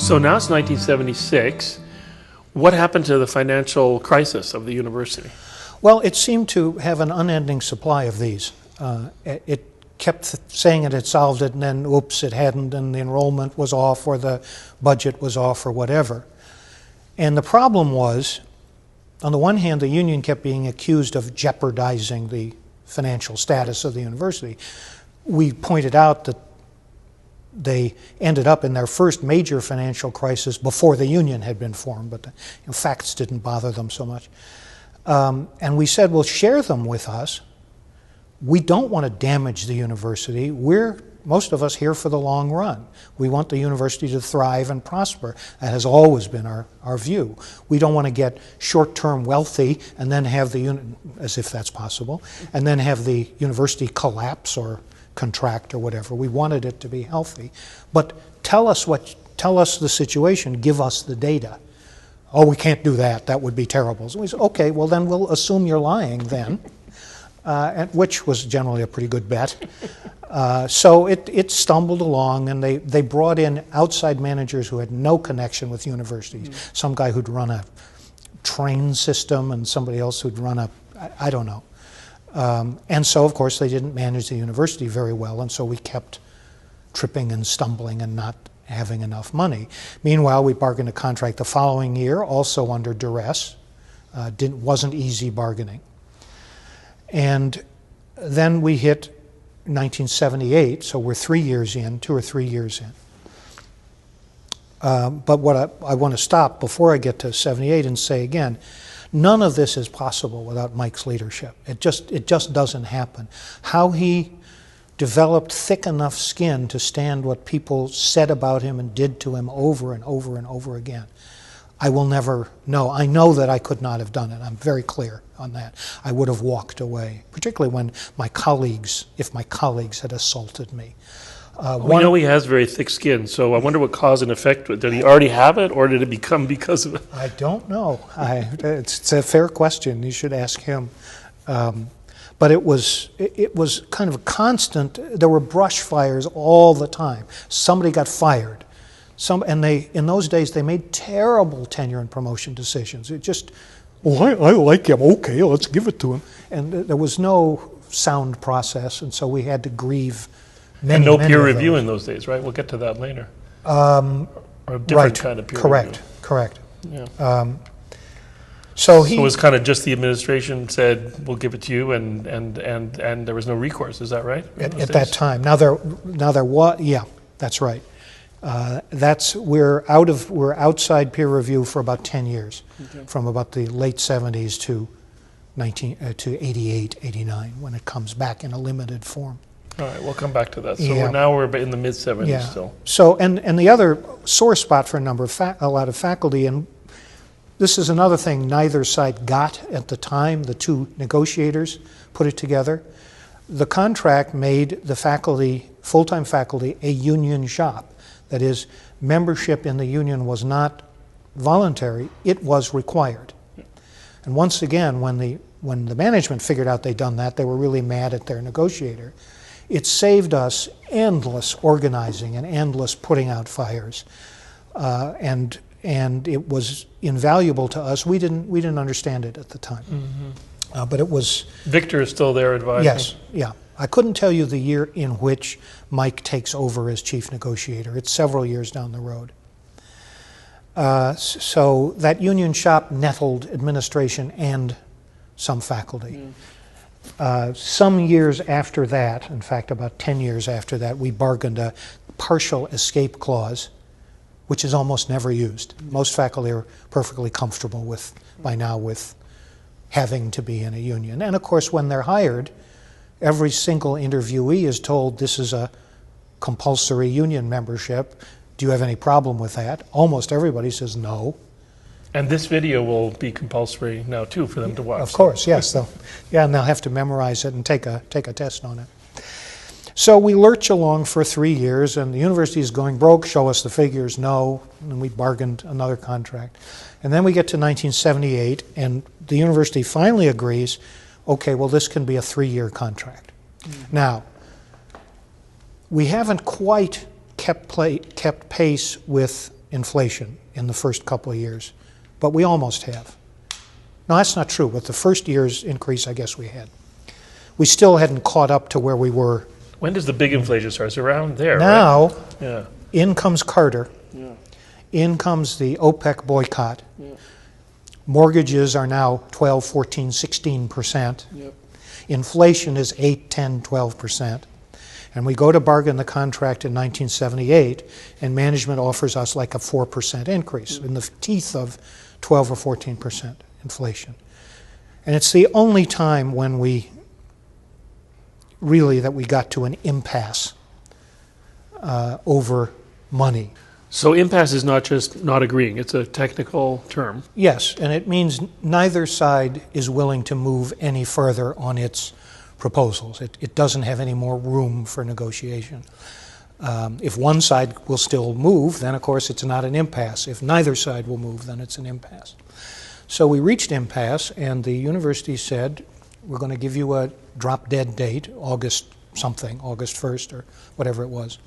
So now it's 1976. What happened to the financial crisis of the university? Well, it seemed to have an unending supply of these. It kept saying it had solved it, and then, oops, it hadn't, and the enrollment was off, or the budget was off, or whatever. And the problem was, on the one hand, the union kept being accused of jeopardizing the financial status of the university. We pointed out that they ended up in their first major financial crisis before the union had been formed, but the facts didn't bother them so much. And we said, well, share them with us. We don't want to damage the university. We're, most of us, here for the long run. We want the university to thrive and prosper. That has always been our view. We don't want to get short-term wealthy and then have the, as if that's possible, and then have the university collapse or contract or whatever. We wanted it to be healthy. But tell us the situation, give us the data. Oh, we can't do that. That would be terrible. So we said, okay, well then we'll assume you're lying then, which was generally a pretty good bet. So it stumbled along, and they brought in outside managers who had no connection with universities. Some guy who'd run a train system and somebody else who'd run a, I don't know. And so, of course, they didn't manage the university very well, and so we kept tripping and stumbling and not having enough money. Meanwhile, we bargained a contract the following year, also under duress. Wasn't easy bargaining. And then we hit 1978, so we're 3 years in, 2 or 3 years in. But what I want to stop before I get to 78 and say again, none of this is possible without Mike's leadership. It just doesn't happen. How he developed thick enough skin to stand what people said about him and did to him over and over and over again, I will never know. I know that I could not have done it. I'm very clear on that. I would have walked away, particularly when my colleagues, if my colleagues had assaulted me. We know he has very thick skin, so I wonder what cause and effect. Did he already have it, or did it become because of it? I don't know. It's a fair question. You should ask him. But it was kind of a constant. There were brush fires all the time. Somebody got fired. In those days, they made terrible tenure and promotion decisions. It just, I like him. Okay, let's give it to him. And there was no sound process, and so we had to grieve. And no peer review in those days, right? We'll get to that later. Or a different kind of peer review. Correct. Yeah. So it was kind of just the administration said, we'll give it to you, and there was no recourse. Is that right? At that time. Now there was, yeah, that's right. We're outside peer review for about 10 years, from about the late 70s to 88, 89, when it comes back in a limited form. All right, we'll come back to that. So now we're in the mid-70s still. So, and the other sore spot for a lot of faculty, and this is another thing neither side got at the time, the two negotiators put it together. The contract made the faculty, full-time faculty, a union shop. That is, membership in the union was not voluntary, it was required. And once again, when the management figured out they'd done that, they were really mad at their negotiator. It saved us endless organizing and endless putting out fires, and it was invaluable to us. We didn't understand it at the time, but it was. Victor is still there advising. Yes, yeah. I couldn't tell you the year in which Mike takes over as chief negotiator. It's several years down the road. So that union shop nettled administration and some faculty. Some years after that, in fact about 10 years after that, we bargained a partial escape clause, which is almost never used. Most faculty are perfectly comfortable by now with having to be in a union. And of course, when they're hired, every single interviewee is told this is a compulsory union membership. Do you have any problem with that? Almost everybody says no. And this video will be compulsory now too for them to watch. Of course, yes. And they'll have to memorize it and take a test on it. So we lurch along for 3 years, and the university is going broke. Show us the figures. No, and we bargained another contract. And then we get to 1978, and the university finally agrees. Okay, well, this can be a 3-year contract. Now, we haven't quite kept pace with inflation in the first couple of years, but we almost have. No, that's not true. With the first year's increase, I guess we had. We still hadn't caught up to where we were. When does the big inflation start? It's around there, right? Now, Yeah. in comes Carter. Yeah. In comes the OPEC boycott. Yeah. Mortgages are now 12, 14, 16%. Yep. Inflation is 8, 10, 12%. And we go to bargain the contract in 1978, and management offers us like a 4% increase in the teeth of 12 or 14% inflation. And it's the only time when we really that we got to an impasse over money. So impasse is not just not agreeing, it's a technical term. Yes, and it means neither side is willing to move any further on its proposals. It doesn't have any more room for negotiation. If one side will still move, then of course it's not an impasse. If neither side will move, then it's an impasse. So we reached impasse, and the university said, we're going to give you a drop-dead date, August something, August 1st or whatever it was.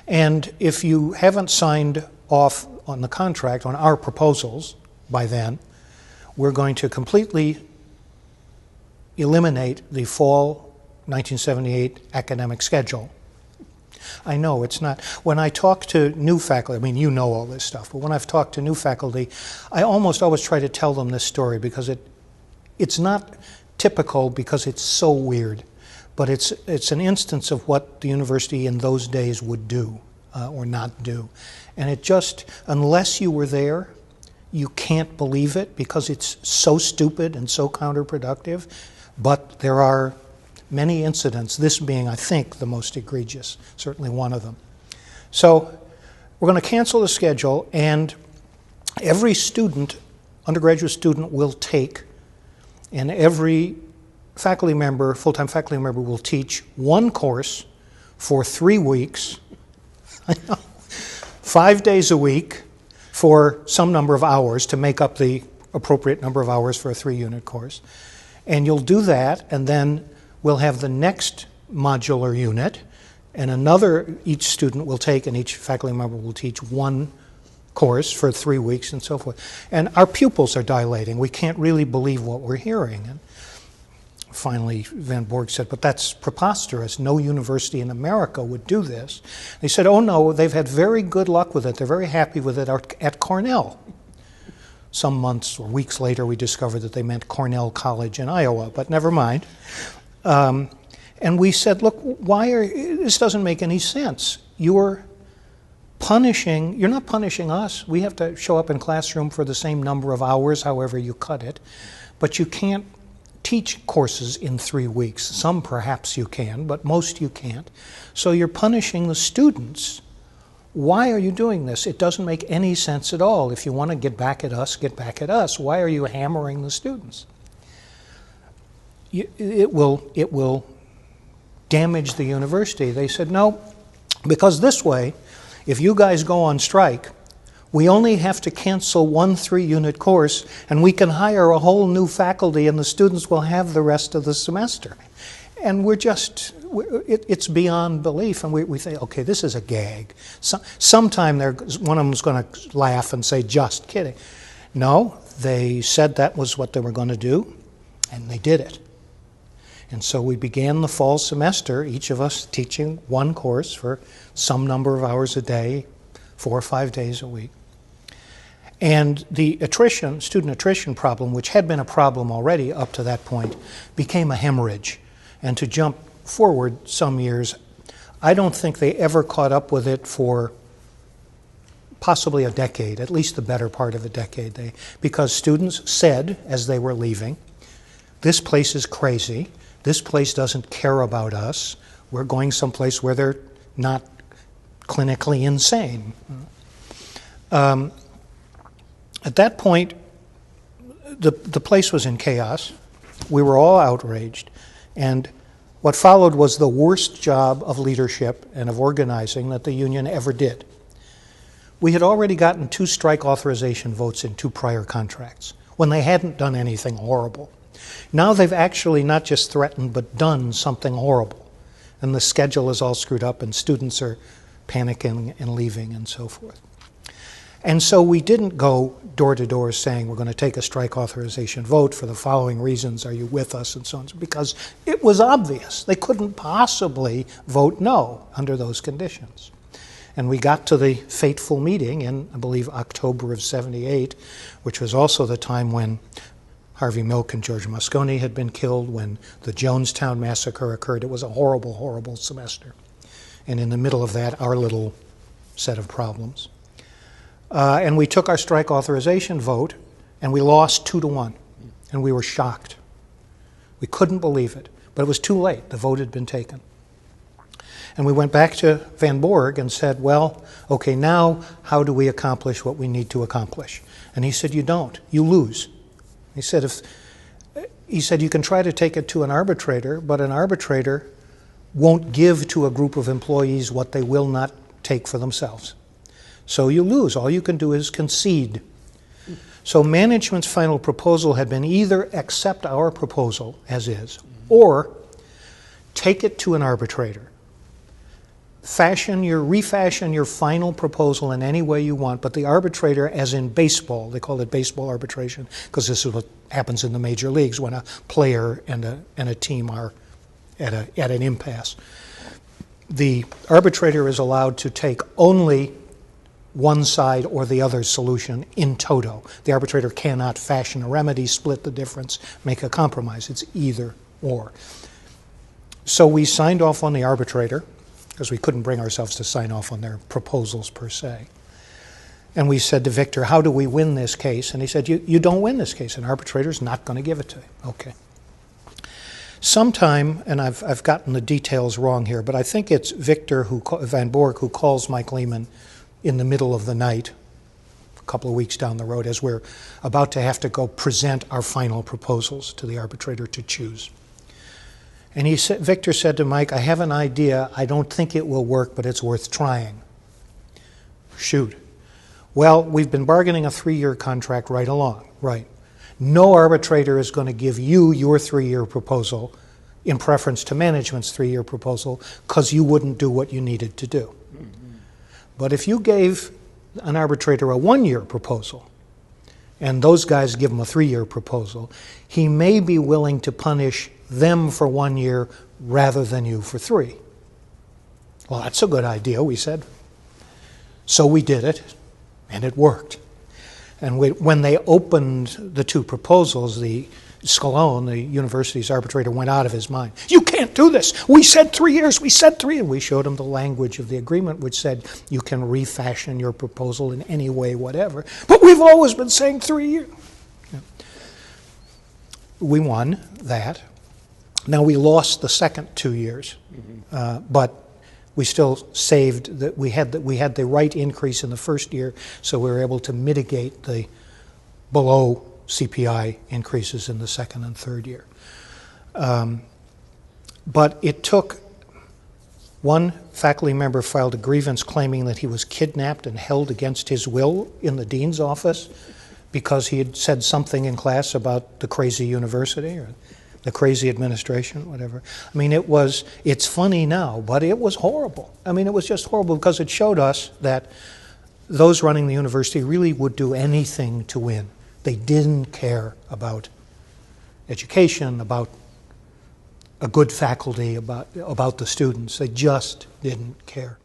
And if you haven't signed off on the contract, on our proposals by then, we're going to completely eliminate the fall 1978 academic schedule. I know it's not. When I talk to new faculty, I mean, you know all this stuff, but when I've talked to new faculty, I almost always try to tell them this story because it's not typical because it's so weird, but it's an instance of what the university in those days would do or not do. And it just, unless you were there, you can't believe it because it's so stupid and so counterproductive. But there are many incidents, this being, I think, the most egregious, certainly one of them. So we're going to cancel the schedule, and every student, undergraduate student, will take, and every faculty member, full-time faculty member, will teach one course for 3 weeks, 5 days a week, for some number of hours to make up the appropriate number of hours for a 3-unit course. And you'll do that, and then we'll have the next modular unit, and each student will take, and each faculty member will teach one course for 3 weeks and so forth. And our pupils are dilating. We can't really believe what we're hearing. And finally, Van Borg said, but that's preposterous. No university in America would do this. They said, oh no, they've had very good luck with it. They're very happy with it at Cornell. Some months or weeks later, we discovered that they meant Cornell College in Iowa, but never mind. And we said, look, this doesn't make any sense. You're not punishing us. We have to show up in classroom for the same number of hours, however you cut it. But you can't teach courses in 3 weeks. Some perhaps you can, but most you can't. So you're punishing the students. Why are you doing this? It doesn't make any sense at all. If you want to get back at us, get back at us. Why are you hammering the students? It will damage the university. They said, no, because this way, if you guys go on strike, we only have to cancel one 3-unit course, and we can hire a whole new faculty, and the students will have the rest of the semester. And it's beyond belief, and we say, okay, this is a gag. Sometime one of them is going to laugh and say, just kidding. No, they said that was what they were going to do, and they did it. And so we began the fall semester, each of us teaching one course for some number of hours a day, 4 or 5 days a week. And the student attrition problem, which had been a problem already up to that point, became a hemorrhage. And to jump forward some years, I don't think they ever caught up with it for possibly a decade, at least the better part of a decade. Because students said, as they were leaving, this place is crazy. This place doesn't care about us. We're going someplace where they're not clinically insane. At that point, the place was in chaos. We were all outraged. And what followed was the worst job of leadership and of organizing that the union ever did. We had already gotten 2 strike authorization votes in 2 prior contracts when they hadn't done anything horrible. Now they've actually not just threatened but done something horrible. And the schedule is all screwed up and students are panicking and leaving and so forth. And so we didn't go door to door saying we're going to take a strike authorization vote for the following reasons, are you with us, and so on, because it was obvious. They couldn't possibly vote no under those conditions. And we got to the fateful meeting in, I believe, October of '78, which was also the time when Harvey Milk and George Moscone had been killed, when the Jonestown massacre occurred. It was a horrible, horrible semester. And in the middle of that, our little set of problems. And we took our strike authorization vote, and we lost 2-1. And we were shocked. We couldn't believe it. But it was too late. The vote had been taken. And we went back to Van Borg and said, well, okay, now how do we accomplish what we need to accomplish? And he said, you don't. You lose. He said, you can try to take it to an arbitrator, but an arbitrator won't give to a group of employees what they will not take for themselves. So you lose. All you can do is concede. So management's final proposal had been either accept our proposal as is, or take it to an arbitrator. Refashion your final proposal in any way you want, but the arbitrator, as in baseball, they call it baseball arbitration, because this is what happens in the major leagues when a player and a team are at an impasse. The arbitrator is allowed to take only one side or the other's solution in toto. The arbitrator cannot fashion a remedy, split the difference, make a compromise. It's either or. So we signed off on the arbitrator, because we couldn't bring ourselves to sign off on their proposals per se. And we said to Victor, how do we win this case? And he said, you don't win this case. An arbitrator's not going to give it to you. Okay. Sometime, and I've gotten the details wrong here, but I think it's Victor Van Borg who calls Mike Lehman in the middle of the night, a couple of weeks down the road, as we're about to have to go present our final proposals to the arbitrator to choose. And Victor said to Mike, I have an idea. I don't think it will work, but it's worth trying. Shoot. Well, we've been bargaining a 3-year contract right along. Right. No arbitrator is going to give you your 3-year proposal in preference to management's 3-year proposal because you wouldn't do what you needed to do. Mm-hmm. But if you gave an arbitrator a 1-year proposal, and those guys give him a 3-year proposal, he may be willing to punish them for 1 year rather than you for 3. Well, that's a good idea, we said. So we did it, and it worked. And when they opened the 2 proposals, the Scalone, the university's arbitrator, went out of his mind. You can't do this. We said 3 years. We said 3. And we showed him the language of the agreement, which said you can refashion your proposal in any way, whatever. But we've always been saying 3 years. Yeah. We won that. Now, we lost the second 2 years, but we still saved that we had the right increase in the first year, so we were able to mitigate the below CPI increases in the second and third year. But it took one faculty member filed a grievance claiming that he was kidnapped and held against his will in the dean's office because he had said something in class about the crazy university or the crazy administration, whatever. I mean, it's funny now, but it was horrible. I mean, it was just horrible because it showed us that those running the university really would do anything to win. They didn't care about education, about a good faculty, about the students. They just didn't care.